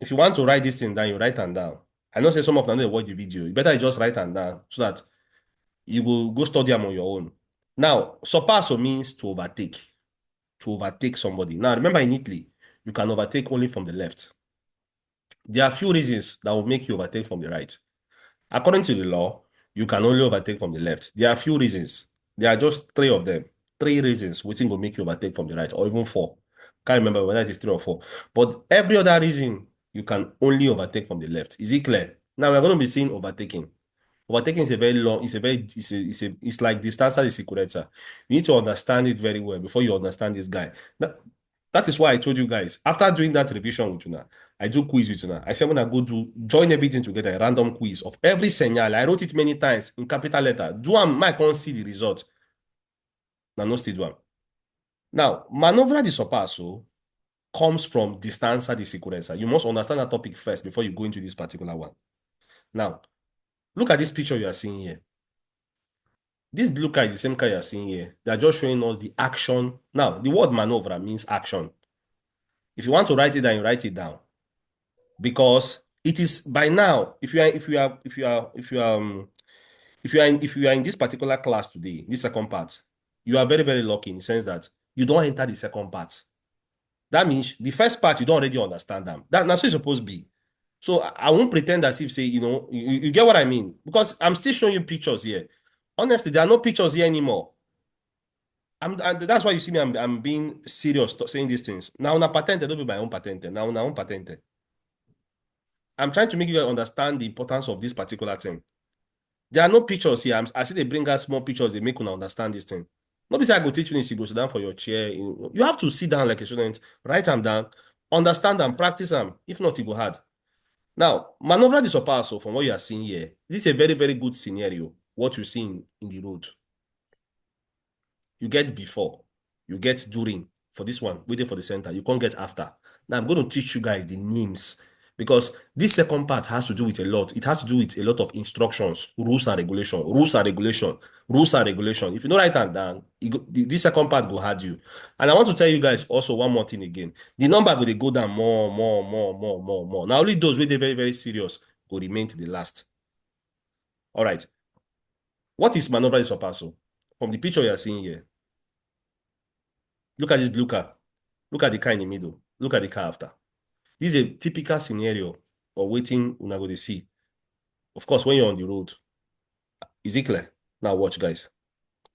If you want to write this thing down, you write them down. I know say some of them they watch the video. You better just write them down so that you will go study them on your own. Now, sorpasso means to overtake somebody. Now, remember in Italy, you can overtake only from the left. There are few reasons that will make you overtake from the right. According to the law, you can only overtake from the left. There are few reasons. There are just three of them. Three reasons which will make you overtake from the right, or even four. Can't remember whether it is three or four. But every other reason, you can only overtake from the left. Is it clear? Now we're going to be seeing overtaking. Overtaking is a very long, it's like distanza di sicurezza. You need to understand it very well before you understand this guy. That is why I told you guys, after doing that revision with Una, I do quiz with Una. I said when I go do join everything together, a random quiz of every signal. I wrote it many times in capital letter. Do one, I can't see the result. Now, no still do one. Now, manovra di sorpasso comes from distanza di sicurezza. You must understand that topic first before you go into this particular one. Now, look at this picture you are seeing here. This blue car is the same car you are seeing here. They are just showing us the action. Now, the word manovra means action. If you want to write it down, you write it down. Because it is by now, if you are in this particular class today, this second part, you are very, very lucky in the sense that you don't enter the second part. That means the first part, you don't already understand them. That's what it's supposed to be. So I won't pretend as if say, you get what I mean? Because I'm still showing you pictures here. Honestly, there are no pictures here anymore. That's why you see me, I'm being serious saying these things. Now, na patente, don't be my own patente. Now, na own patente. I'm trying to make you guys understand the importance of this particular thing. There are no pictures here. I see they bring us small pictures, they make you understand this thing. Nobody say I go teach you this, you go sit down for your chair. You have to sit down like a student, write them down, understand them, practice them. If not, it go hard. Now, maneuver the sorpasso from what you are seeing here, this is a very, very good scenario, what you see in the road. You get before, you get during. For this one, waiting for the center. You can't get after. Now, I'm going to teach you guys the names because this second part has to do with a lot. It has to do with a lot of instructions, rules and regulation, rules and regulation, rules and regulation. If you don't write that down, this second part will hard you. And I want to tell you guys also one more thing again. The number will go down more, more, more, more, more, more. Now, only those with the very, very serious will remain to the last. All right. What is maneuver is sorpasso? From the picture you are seeing here, look at this blue car. Look at the car in the middle. Look at the car after. This is a typical scenario of waiting una go dey see. Of course, when you're on the road. Is it clear? Now watch, guys.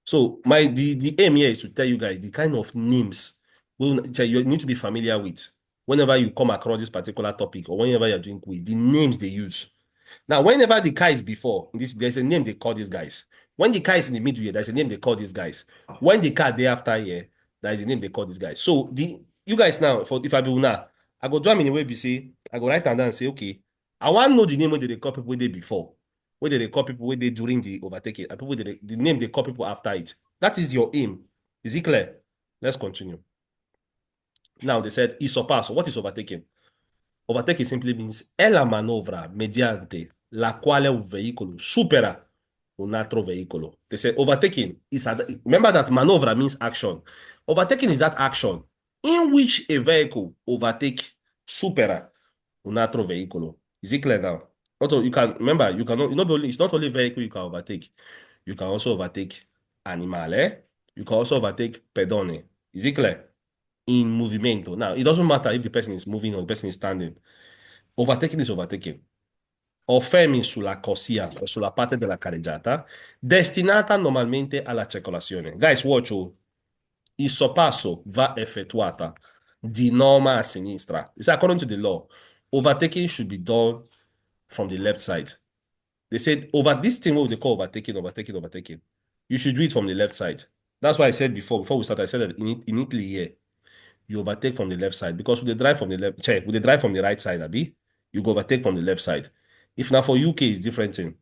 So the aim here is to tell you guys the kind of names you need to be familiar with whenever you come across this particular topic or whenever you're doing quiz, the names they use. Now, whenever the car is before, there's a name they call these guys. When the car is in the middle here, there's a name they call these guys. When the car day after here, there is a name they call these guys. So you guys now, if I be now, I go do them in a way be say, I go write down and say, okay, I want to know the name where they call people they before, where they call people where they during the overtaking, and people the name they call people after it. That is your aim. Is it clear? Let's continue. Now they said is sorpasso. What is overtaking? Overtaking simply means è la manovra mediante la quale un veicolo supera un altro veicolo. They say overtaking is, remember that manovra means action. Overtaking is that action in which a vehicle overtake supera un altro veicolo. Is it clear now? Also, you can remember, you cannot, it's not only vehicle you can overtake. You can also overtake animale. You can also overtake pedone. Is it clear? In movimento. Now, it doesn't matter if the person is moving or the person is standing. Overtaking is overtaking. Fermi sulla corsia o sulla parte della carreggiata, destinata normalmente alla circolazione. Guys, watch. Il sorpasso va effettuata di norma a sinistra. It's according to the law. Overtaking should be done from the left side. They said over this thing, what they call overtaking, overtaking, overtaking. You should do it from the left side. That's why I said before we started, I said that in Italy here, you overtake from the left side because with the drive from the left, with the drive from the right side, Abi, you go overtake from the left side. If now for UK, it's different thing.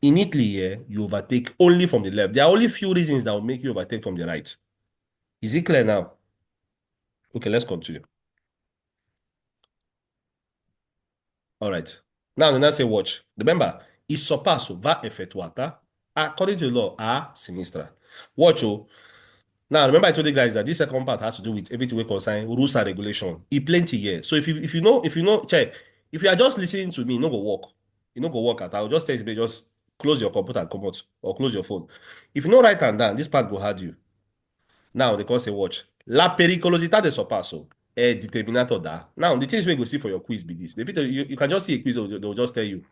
In Italy, here, you overtake only from the left. There are only few reasons that will make you overtake from the right. Is it clear now? Okay, let's continue. All right. Now, the next say watch. Remember, il sorpasso va effettuata according to the law a sinistra. Watch, oh. Now, remember I told you guys that this second part has to do with everything we concern rules and regulation. It plenty here. So if you know, check. If you are just listening to me, you no go work. You no go work at. I'll just tell you, just close your computer and come out or close your phone. If you know write and down, this part go hard you. Now they can say watch. La pericolosità del sorpasso è determinato da. Now the things we go see for your quiz be this. You can just see a quiz, they'll just tell you.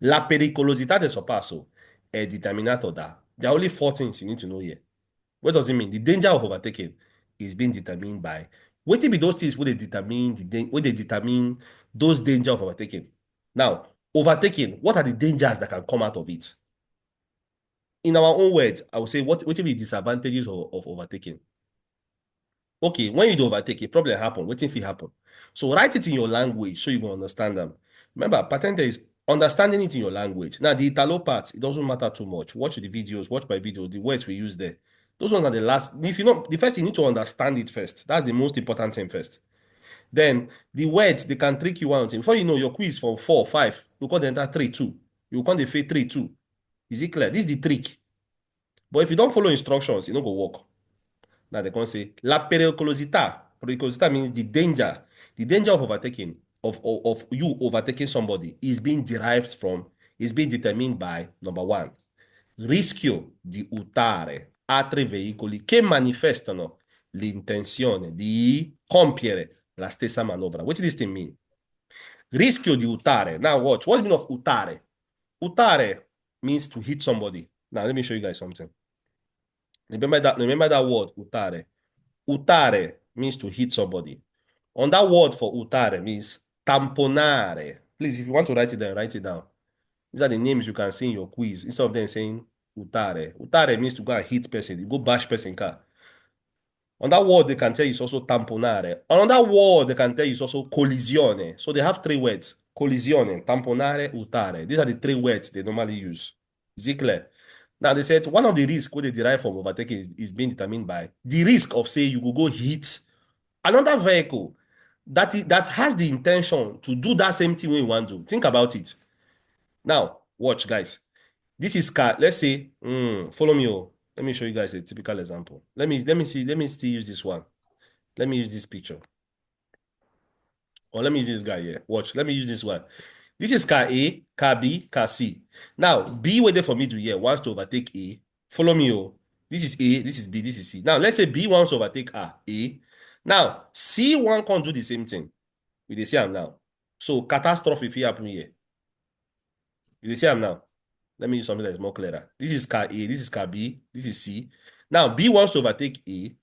La pericolosità del sorpasso è determinato da. There are only four things you need to know here. What does it mean? The danger of overtaking is being determined by. What be those things where they determine those danger of overtaking? Now, overtaking, what are the dangers that can come out of it? In our own words, I would say what will be the disadvantages of overtaking? Okay, when you do overtake, a problem happen. What if it happen? So write it in your language so you can understand them. Remember, patente is understanding it in your language. Now, the Italo part, it doesn't matter too much. Watch the videos, watch my videos, the words we use there. Those ones are the last. If you know, the first you need to understand it first. That's the most important thing first. Then the words, they can trick you out. Before you know your quiz from 4, 5, you can't enter 3, 2. You can't defeat 3, 2. Is it clear? This is the trick. But if you don't follow instructions, it don't go work. Now they can say la pericolosità. Pericolosità means the danger of overtaking, of you overtaking somebody is being derived from, is being determined by number one, rischio di urtare altri veicoli che manifestano l'intenzione di compiere la stessa manovra. What does this thing mean? Rischio di urtare. Now watch. What's the meaning of urtare? Urtare means to hit somebody. Now let me show you guys something. Remember that word, urtare. Urtare means to hit somebody. On that word for urtare means tamponare. Please, if you want to write it down, write it down. These are the names you can see in your quiz. Instead of them saying urtare. Urtare means to go and hit person. You go bash person car. On that word, they can tell you it's also tamponare. On that word, they can tell you it's also collisione. So they have three words. Collisione, tamponare, urtare. These are the three words they normally use. Is it clear? Now, they said one of the risks they derive from overtaking is being determined by the risk of, say, you go hit another vehicle that has the intention to do that same thing we want to. Think about it. Now, watch, guys. This is car. Let's say, follow me. Oh. Let me show you guys a typical example. Let me still use this one. Let me use this picture. Or let me use this guy here. Watch. Let me use this one. This is car A, car B, car C. Now, B waited for me to here wants to overtake A. Follow me. Oh. This is A, this is B, this is C. Now, let's say B wants to overtake A. Now, C1 can't do the same thing. We see him now. So, catastrophe if it happen here. You see him now. Let me use something that is more clearer. This is car A, this is car B, this is C. Now, B wants to overtake A.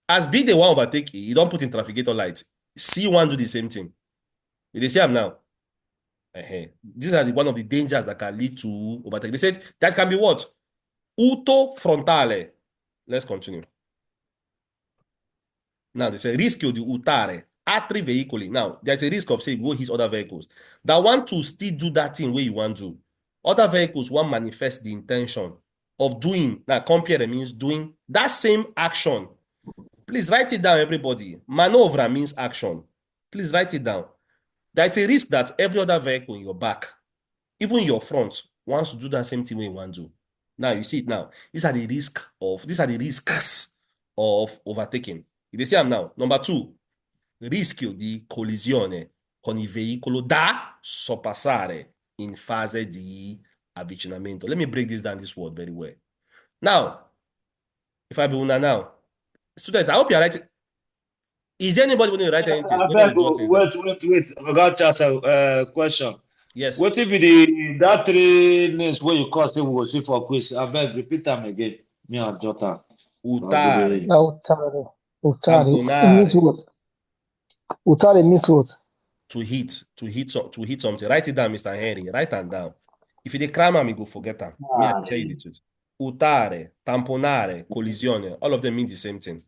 As B, they want to overtake A, you don't put in trafficator light. C1 do the same thing. You see him now. These are one of the dangers that can lead to overtake. They said that can be what? Urto frontale. Let's continue. Now, they say rischio di urtare altri veicoli. Now, there's a risk of, say, go hit other vehicles that want to still do that thing where you want to. Other vehicles want manifest the intention of doing. Now, compare means doing that same action. Please write it down, everybody. Manovra means action. Please write it down. There's a risk that every other vehicle in your back, even your front, wants to do that same thing where you want to. Now, you see it now. These are the risks of overtaking. You see them now. Number two, rischio di collisione con il veicolo da sorpassare in fase di avvicinamento. Let me break this down, this word very well. Now, if I be una now, students, I hope you're writing. Is there anybody going to write anything? Wait. I got just a question. Yes. What if the that three names where you call say we will see for quiz? I beg, repeat them again. Me and Jota. Urtare. Utare. Utare. It means Tamponare. what? Utare means what? To hit something. Write it down, Mr. Henry. Write it down. If you cram them, you go forget them. Me, I tell you the truth. Urtare, tamponare, collisione, all of them mean the same thing.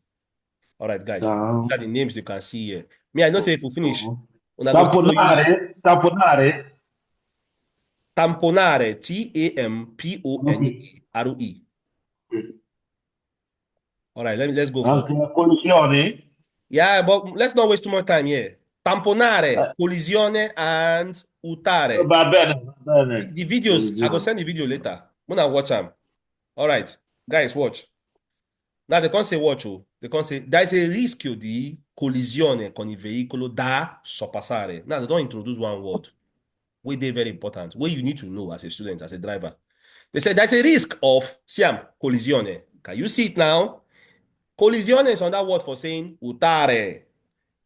All right, guys. These are the names you can see here. Me, I don't say if we finish. Tamponare. Tamponare, Tampone. All right, let's go for Collisione. Yeah, but let's not waste too much time here. Tamponare, collisione, and urtare. The videos, I go send the video later. When I watch them. All right, guys, watch. Now they can't say what you. They can't say there is a rischio di collisione con il veicolo da sorpassare. Now they don't introduce one word. Where they very important. Where you need to know as a student, as a driver. They say there's a risk of siam collisione. Can you see it now? Collisione is another word for saying utare.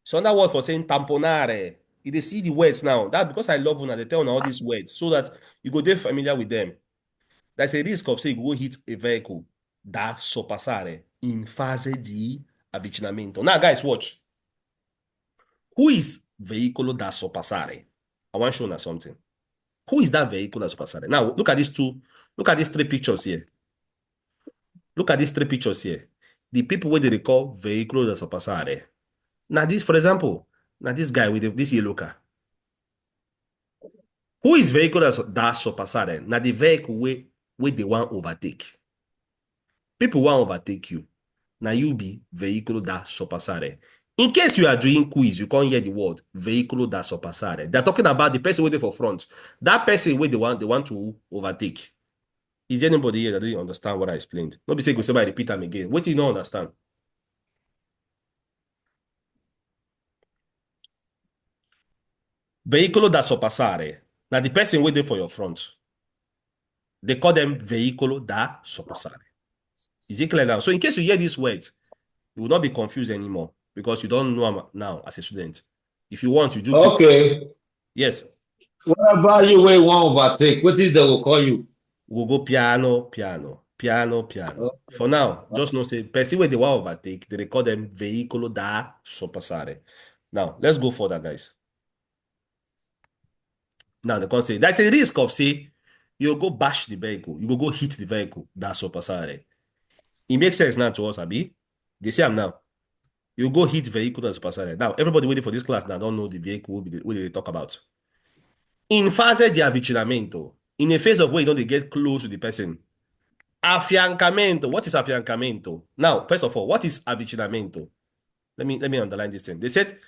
It's another word for saying tamponare. You they see the words now. That because I love una, they tell all these words so that you go there familiar with them. There's a risk of say you go hit a vehicle da sorpassare in fase di avvicinamento. Now, guys, watch. Who is veicolo da sorpassare? I want to show you something. Who is that vehicle da sorpassare? Now, look at these three pictures here. Look at these three pictures here. The people where they call veicolo da sorpassare. Now, this, for example, now this guy with this yellow car. Who is vehicle da sorpassare? Now, the vehicle where they want overtake. People want overtake you. Now, you be veicolo da sorpassare. In case you are doing quiz, you can't hear the word veicolo da sorpassare. They're talking about the person waiting for front. That person where they want to overtake. Is there anybody here that didn't understand what I explained? Not be say go somebody repeat them again. What do you not understand? Veicolo da sorpassare. Now the person waiting for your front. They call them veicolo da sorpassare. Is it clear now? So in case you hear these words, you will not be confused anymore because you don't know them now as a student. If you want, you do. Okay. Yes. What about you where you want overtake? What is they will call you? We'll go piano. Okay. For now, just know say person where they want overtake, they call them veicolo da sorpassare. Now, let's go further, guys. Now, they can say, there's a risk of, say, you go bash the vehicle, you go hit the vehicle, that's sorpassare. It makes sense now to us, Abi. They say I'm now. You go hit vehicle, that's sorpassare. Now, everybody waiting for this class now don't know the vehicle what they talk about. In fase di avvicinamento, in a phase of where you don't get close to the person. Affiancamento. What is affiancamento? Now, first of all, what is avvicinamento? Let me underline this thing. They said,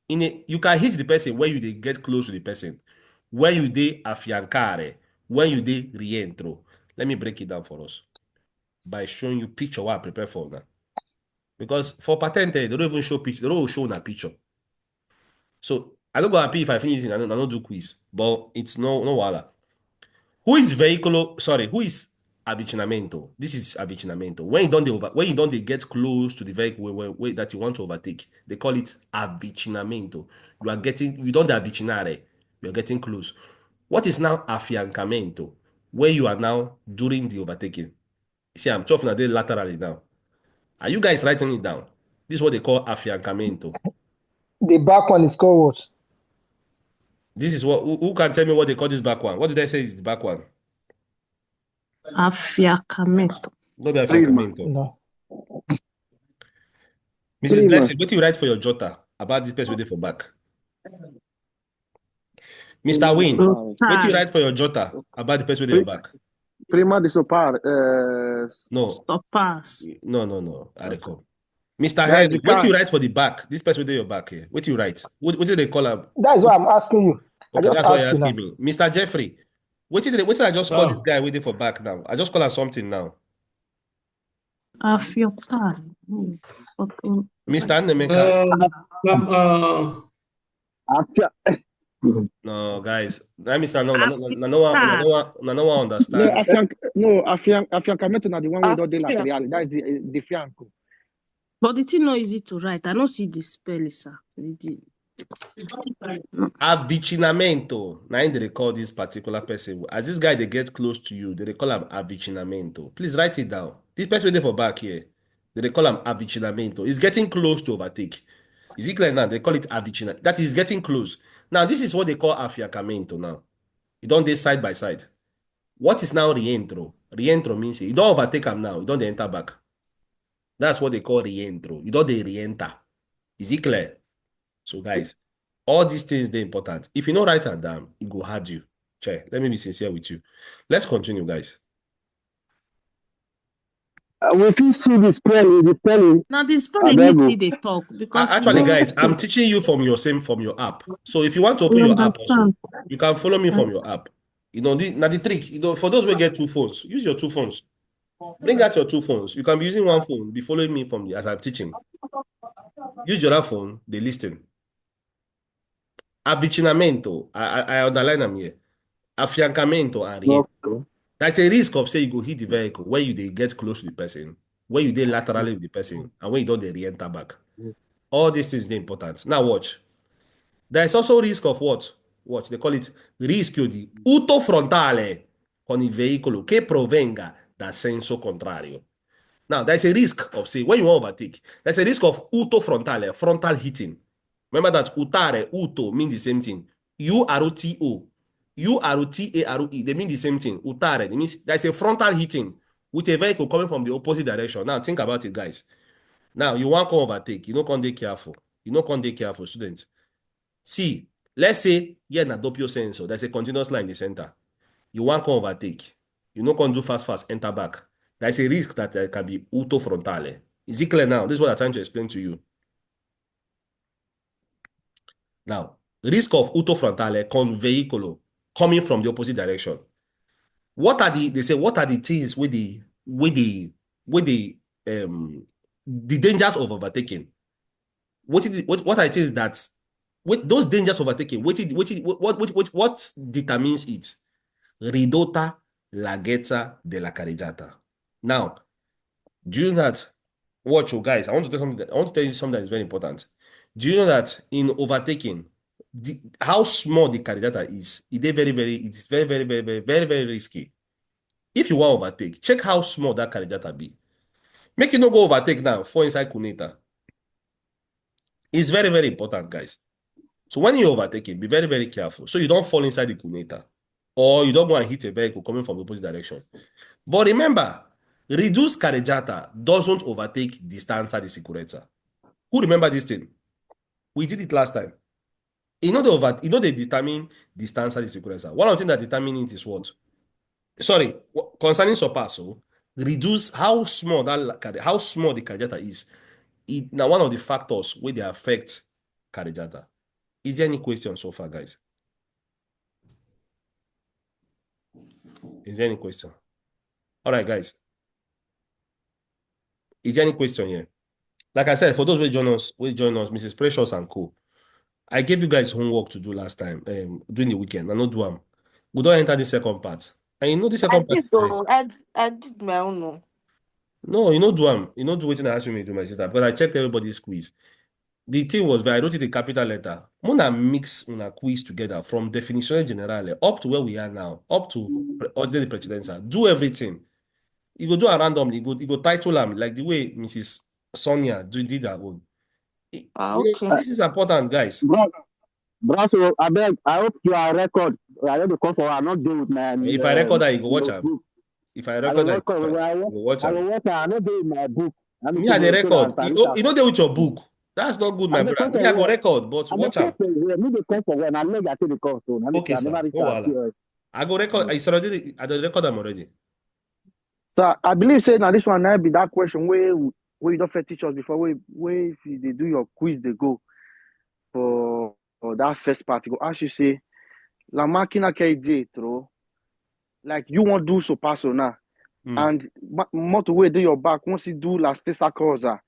you can hit the person where you get close to the person. When you dey affiancare, when you dey rientro. Let me break it down for us by showing you picture what I prepare for now. Because for patente, they don't even show picture. They don't show a picture. So I don't go happy if I finish it. I don't do quiz, but it's no wala. Who is avvicinamento? This is avvicinamento. When you don't get close to the vehicle that you want to overtake, they call it avvicinamento. You don't avvicinare. You are getting close. What is now affiancamento? Where you are now during the overtaking. See, I'm talking about laterally now. Are you guys writing it down? This is what they call affiancamento. The back one is called what? This is what, who can tell me what they call this back one? What did I say is the back one? Affiancamento. Not the affiancamento. No. Mrs. Blessing, what do you write for your jota about this person waiting for back? Mr. Wayne, what do you write for your jota about the person waiting for back? Prima di sopar. No. Sorpasso. No. I recall. Mr. Henry, what do you write for the back? This person waiting your back here. What do you write? What do they call him? That's what I'm asking you. Okay, that's what you're asking me. Mr. Jeffrey, what did I just call this guy waiting for back now? I just call her something now. Affiottare. Mr. Nemeka. No, guys. No one understands. Affiancamento na the one we don't do laterale. That's the fianco. But it's not easy to write. I don't see the spell, sir. Avvicinamento. Now they call this particular person. As this guy they get close to you, they call him avvicinamento. Please write it down. This person waiting for back here, they call him avvicinamento. He's getting close to overtake. Is it clear now? They call it avvicinamento. That is getting close. Now this is what they call affiancamento now. You don't dey side by side. What is now rientro? Rientro means you don't overtake him now. You don't enter back. That's what they call rientro. You don't dey re-enter. Is it clear? So guys, all these things they're important. If you don't write it down, it go hard you. Check. Let me be sincere with you. Let's continue, guys. We can see the spelling. Now the spelling they talk because actually, guys, I'm teaching you from your app. So if you want to open your app also, you can follow me from your app. You know, now the trick, for those who get two phones, use your two phones. Bring out your two phones. You can be using one phone, be following me from the as I'm teaching. Use your other phone, they listen. Avvicinamento, I underline them here. Affiancamento and rientro. Okay. There's a risk of say you go hit the vehicle when you they get close to the person, when you dey laterally with the person, and when you don't they re-enter back. All these things are important. Now watch. There is also risk of what? Watch, they call it rischio di uto frontale con il veicolo che provenga da senso contrario. Now, there's a risk of, say, when you overtake, there's a risk of uto frontale, frontal hitting. Remember that utare, uto mean the same thing. U-R-O-T-O. U-R-O-T-A-R-O-E. They mean the same thing. Utare. It means there's a frontal hitting with a vehicle coming from the opposite direction. Now, think about it, guys. Now, you want to overtake. You know, can't be careful. You know, can't be careful, students. See, let's say, yeah, na doppio sensor. There's a continuous line in the center. You want to overtake. You know, can do fast, enter back. There's a risk that there can be uto frontale. Is it clear now? This is what I'm trying to explain to you. Now, risk of uto frontale con veicolo coming from the opposite direction. What are the, they say, what are the things with the dangers of overtaking? What are the things that, with those dangers of overtaking, what determines it? Ridotta larghezza della carreggiata. Now, do you know that? Watch, you guys. I want to tell you something that is very important. Do you know that in overtaking, how small the carreggiata is? It's very risky. If you want to overtake, check how small that carreggiata be. Make you not go overtake now. Fall inside cuneta. It's very important, guys. So when you overtake it, be very careful so you don't fall inside the cuneta, or you don't go and hit a vehicle coming from the opposite direction. But remember, reduced carreggiata doesn't overtake distanza di sicurezza. Who remember this thing? We did it last time. They determine distanza di sicurezza. One of the things that determine it is what? Sorry, concerning sorpasso, reduce how small the carreggiata is. Now one of the factors where they affect carreggiata. Is there any question so far, guys? Is there any question? All right, guys. Is there any question here? Like I said, for those who join us, Mrs. Precious and co. I gave you guys homework to do last time, during the weekend. I not do them. We don't enter the second part. And you know the second part. I did my own. No, you know do them. You know do what I asked you to do, my sister. Because I checked everybody's quiz. The thing was I wrote it in capital letter. Mona mix una quiz together from definition generale up to where we are now, up to ordinary precedenza. Do everything. You go do a random. You go title them like the way Mrs. Sonia did her own. Okay. This is important, guys. Bro, so I beg, I hope you are record. I don't come for. I'm not doing with my. If I record that, you go watch them. If I record that, you go watch them. I'm not doing my book. Me at the record. You know they with your book. That's not good, my brother. Me I go record, but watch them. Me the come for when I know that the cost. Okay, sir. I go record. It's already. I don't record them already. So I believe say now this one now be that question where you don't fit teach us before where if they do your quiz they go for that first part you go ask you say la macchina che hai dietro like you want do sorpasso now and motorway do your back once you do la stessa cosa.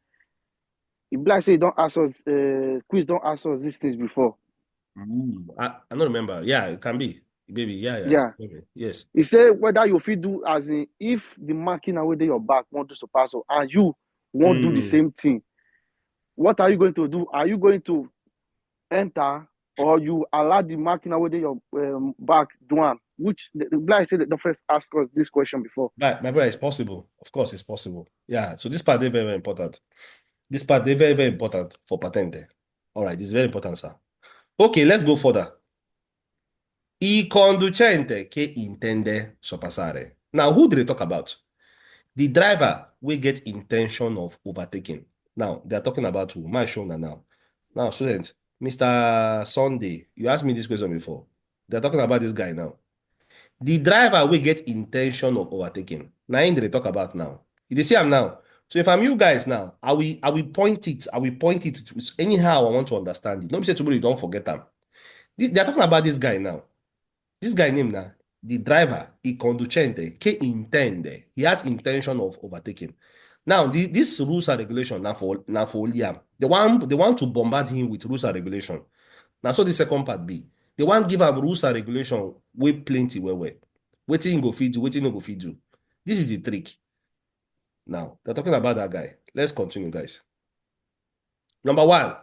It like say don't ask us quiz don't ask us these things before. I don't remember. Yeah, it can be. Baby, yeah. Maybe. Yes. He said whether you fit do as in if the machine way your back want to sorpasso and you won't do the same thing, what are you going to do? Are you going to enter or you allow the machine way your back do one? Which like I said the first ask us this question before. But my brother, it's possible. Of course, it's possible. Yeah. So this part is very important. This part is very important for patente. All right, this is very important, sir. Okay, let's go further. I conducente che intende sorpassare. Now, who did they talk about? The driver will get intention of overtaking. Now, they are talking about who? My show now. Now, students, Mr. Sunday, you asked me this question before. They're talking about this guy now. The driver will get intention of overtaking. Now, they talk about now. You see him now. So if I'm you guys now, I will point it. I will point it to anyhow I want to understand it. Don't say to me, don't forget them. They're talking about this guy now. This guy name now, the driver, il conducente, che intende, he has intention of overtaking. Now, this rules and regulation now for Liam. They want to bombard him with rules and regulation. Now, so the second part be. They want give him rules and regulation with plenty where. Waiting go feed you, waiting no go feed you. This is the trick. Now, they're talking about that guy. Let's continue, guys. Number one,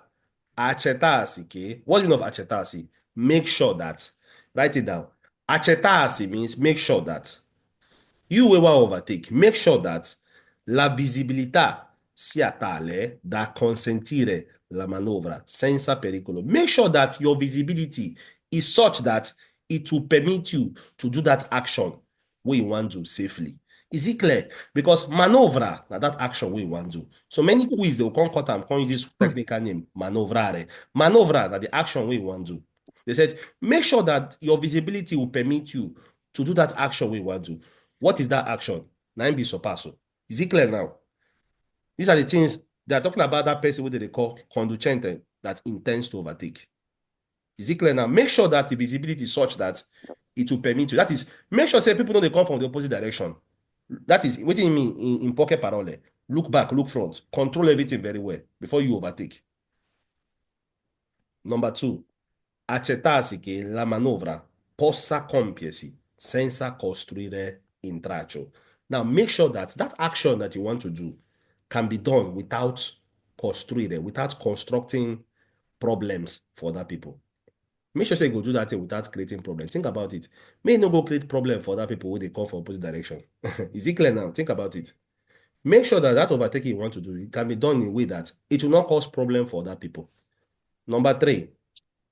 accetarsi, okay? What do you know of accetarsi? Make sure that, write it down. Accetarsi means make sure that you will overtake. Make sure that la visibilità sia tale da consentire la manovra senza pericolo. Make sure that your visibility is such that it will permit you to do that action where you want to safely. Is it clear? Because manovra, now that action we want to do. So many quiz, they will come cut and come use this technical name, manovrare. Manovra, now the action we want to do. They said, make sure that your visibility will permit you to do that action we want to. What is that action? Now be sorpasso. Is it clear now? These are the things they are talking about, that person what they call conducente that intends to overtake. Is it clear now? Make sure that the visibility is such that it will permit you. That is, make sure say people know they come from the opposite direction. That is, what do you mean in poche parole? Look back, look front, control everything very well before you overtake. Number two, accertarsi che la manovra possa compiersi senza costruire intralcio. Now, make sure that that action that you want to do can be done without costruire, without constructing problems for other people. Make sure you go do that thing without creating problems. Think about it. May not go create problem for other people when they come from opposite direction. Is it clear now? Think about it. Make sure that that overtaking you want to do, it can be done in a way that it will not cause problem for other people. Number three,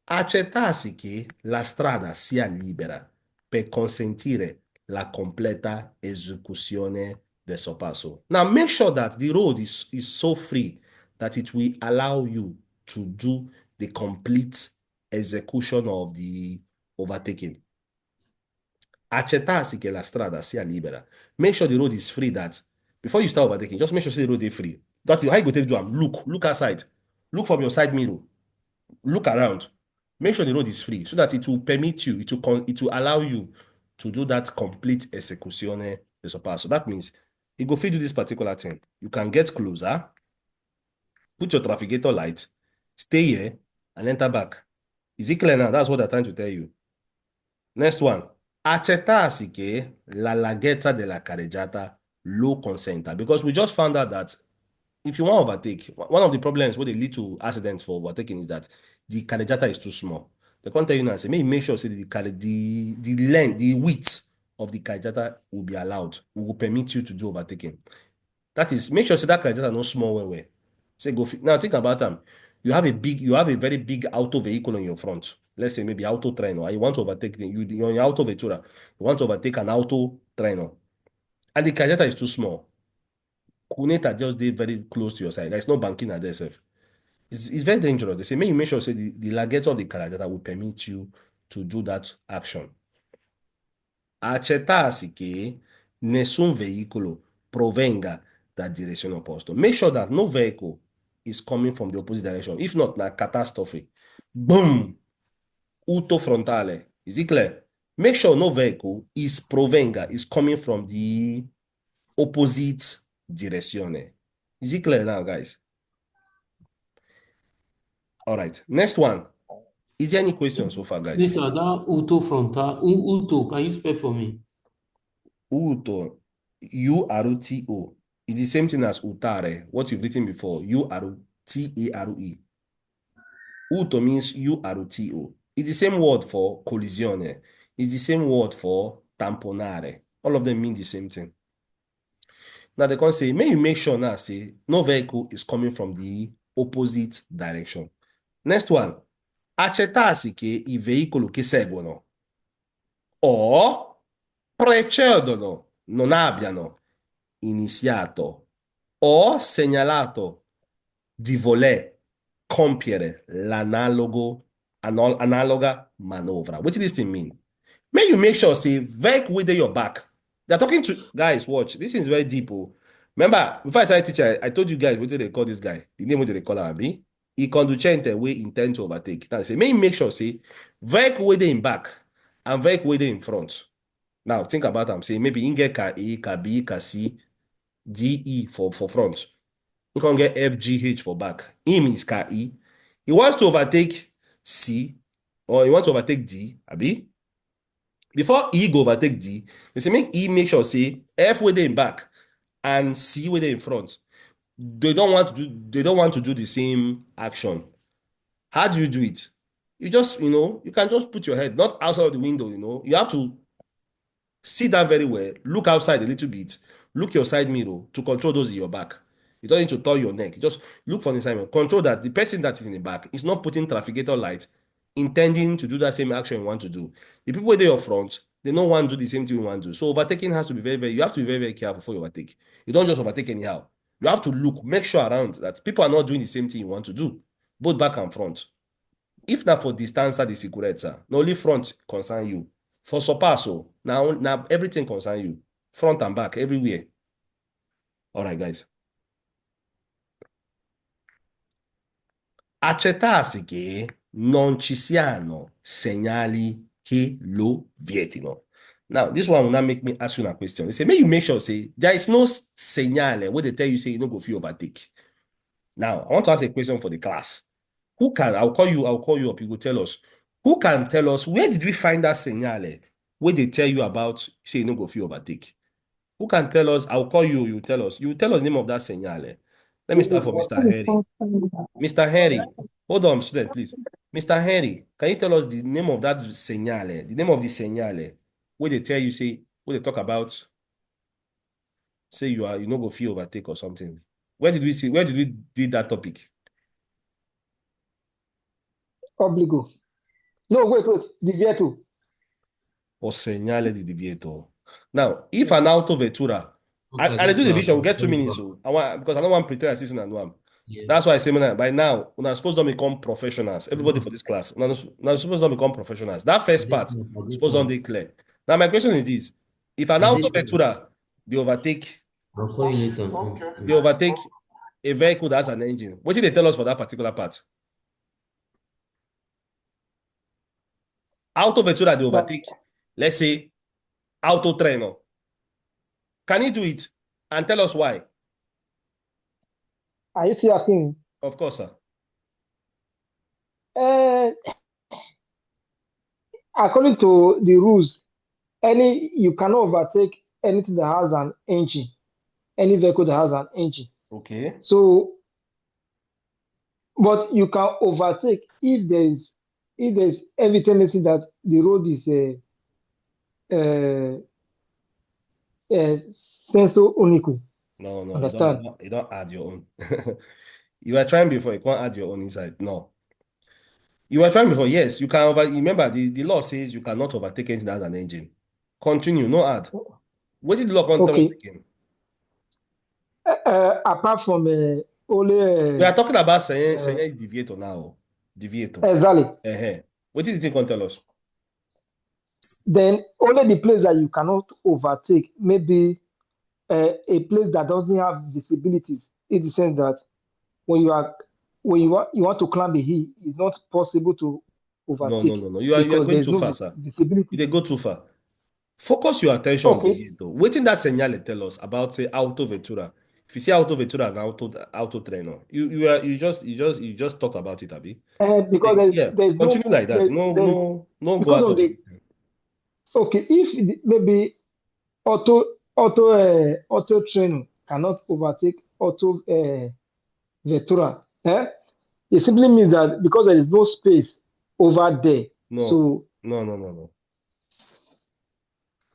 accertarsi che la strada sia libera per consentire la completa esecuzione del sorpasso. Now, make sure that the road is so free that it will allow you to do the complete execution of the overtaking. Accertarsi che la strada sia libera. Make sure the road is free, that before you start overtaking, just make sure the road is free. That's how you go take do them. Look outside. Look from your side mirror. Look around. Make sure the road is free so that it will permit you, it will allow you to do that complete execuzione del sorpasso. That means you go fit do this particular thing. You can get closer, put your trafficator light, stay here, and enter back. Is it clear now? That's what they're trying to tell you. Next one. Accertarsi che la larghezza della carreggiata lo consenta. Because we just found out that if you want to overtake, one of the problems where they lead to accidents for overtaking is that the carreggiata is too small. They can't tell you now, say, make sure say the length, the width of the carreggiata will be allowed, will permit you to do overtaking. That is, make sure say that carreggiata no small way. Say go now think about them. You have a very big auto vehicle on your front. Let's say maybe auto trainer, or you want to overtake you're on your auto vettura, you want to overtake an auto trainer, and the carreggiata is too small. Cuneta just did very close to your side. There's no banking at there. It's very dangerous. They say, may you make sure say the largesse of the carreggiata will permit you to do that action. Accertarsi che nessun veicolo provenga da direzione opposta. Make sure that no vehicle is coming from the opposite direction. If not, na catastrophe. Boom! Uto frontale. Is it clear? Make sure no vehicle is coming from the opposite direzione. Is it clear now, guys? All right. Next one. Is there any question so far, guys? This other auto frontal. Auto, can you spell for me? Uto. U-R-T-O. It's the same thing as utare, what you've written before. U-R-T-A-R-E. Uto means U-R-T-O. It's the same word for collisione. It's the same word for tamponare. All of them mean the same thing. Now they can say, may you make sure now, say, no vehicle is coming from the opposite direction. Next one. Accertarsi che i veicoli che seguono o precedono non abbiano iniziato o segnalato di voler compiere analoga manovra. What does this thing mean? May you make sure, say, vehicle with your back. They're talking to, guys, watch. This is very deep. Oh. Remember, before I started teaching, I told you guys what do they call this guy? The name what they call him, he conducente we intend to overtake. Now, say, may you make sure, say, vehicle with in back and vehicle with in front. Now think about them. Say maybe you get car A, car B, car C, D, E for front. You can get F, G, H for back. E means car E. He wants to overtake C, or he wants to overtake D, abi? Before E go overtake D, they say make sure say F way in back and C way in front. They don't want to do the same action. How do you do it? You just, you can just put your head not outside of the window, You have to sit down very well, look outside a little bit, look your side mirror to control those in your back. You don't need to turn your neck. You just look for the side mirror. Control that the person that is in the back is not putting trafficator light, intending to do that same action you want to do. The people where they are front, they don't want to do the same thing you want to do. So overtaking has to be you have to be very, very careful before you overtake. You don't just overtake anyhow. You have to look, make sure around that people are not doing the same thing you want to do, both back and front. If not for distanza di sicurezza, not only front concern you. For sorpasso, now everything concern you. Front and back, everywhere. All right, guys. Accettarsi che non ci siano segnali che lo vietino. Now, this one will not make me ask you a question. They say, may you make sure, say, there is no segnale where they tell you, say, you don't go feel overtake. Now, I want to ask a question for the class. I'll call you up, you go tell us. Who can tell us, where did we find that segnale where they tell you about, say, you don't go feel overtake? Who can tell us? I'll call you, you tell us. You tell us the name of that segnale. Let me start from Mr. Henry. Mr. Henry, hold on, student, please. Mr. Henry, can you tell us the name of that segnale, the name of the segnale, where they tell you, say, where they talk about, say you no go feel overtake or something? Where did we do that topic? Obligo. No, wait. Divieto. O segnale di divieto. Now, if an autovettura, I do the vision, we'll get 2 minutes. So because I don't want to pretend as if I know one. That's why I say, by now, we're not supposed to become professionals. Everybody for this class, we're not supposed to become professionals. That first part is supposed to be clear. Now, my question is this: if an autovettura, they overtake a vehicle that has an engine, what did they tell us for that particular part? Autovettura, they overtake, let's say, autotreno. Can you do it? And tell us why. Are you still asking? Of course, sir. According to the rules, you cannot overtake anything that has an engine, any vehicle that has an engine. Okay. So, but you can overtake if there's every tendency that the road is senso unico. No, Understand? you don't add your own. You were trying before, you can't add your own inside. No. You were trying before, yes. You can remember the law says you cannot overtake anything that has an engine. Continue, no add. What did the law tell us again? Apart from only we are talking about saying deviator now. Deviator. Exactly. What did the thing tell us? Then only the place that you cannot overtake, maybe a place that doesn't have visibilities, in the sense that when you want to climb a hill, it's not possible to overtake. No. You are going too far, sir. Visibility. They go too far. Focus your attention on deviator. Waiting that segnale tell us about, say, autovettura. If you see autovettura and autotreno, you just talk about it, Abi. Because there's continue like that. No go out of it. Okay, if maybe auto trainer cannot overtake auto vettura, it simply means that because there is no space over there. No.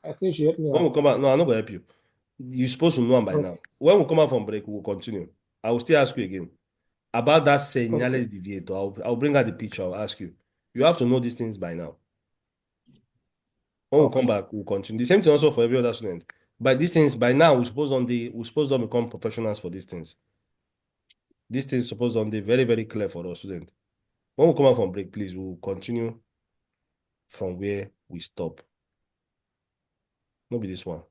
I think you help me when out. we come out, no, I'm not gonna help you. You're supposed to know them by now. When we come out from break, we'll continue. I will still ask you again about that segnale deviator. I'll bring out the picture. I'll ask you. You have to know these things by now. When we come back, we'll continue. The same thing also for every other student. But these things by now, we're supposed to become professionals for these things. These things supposed to be very, very clear for us students. When we come out from break, please, we'll continue from where we stop. Not be this one.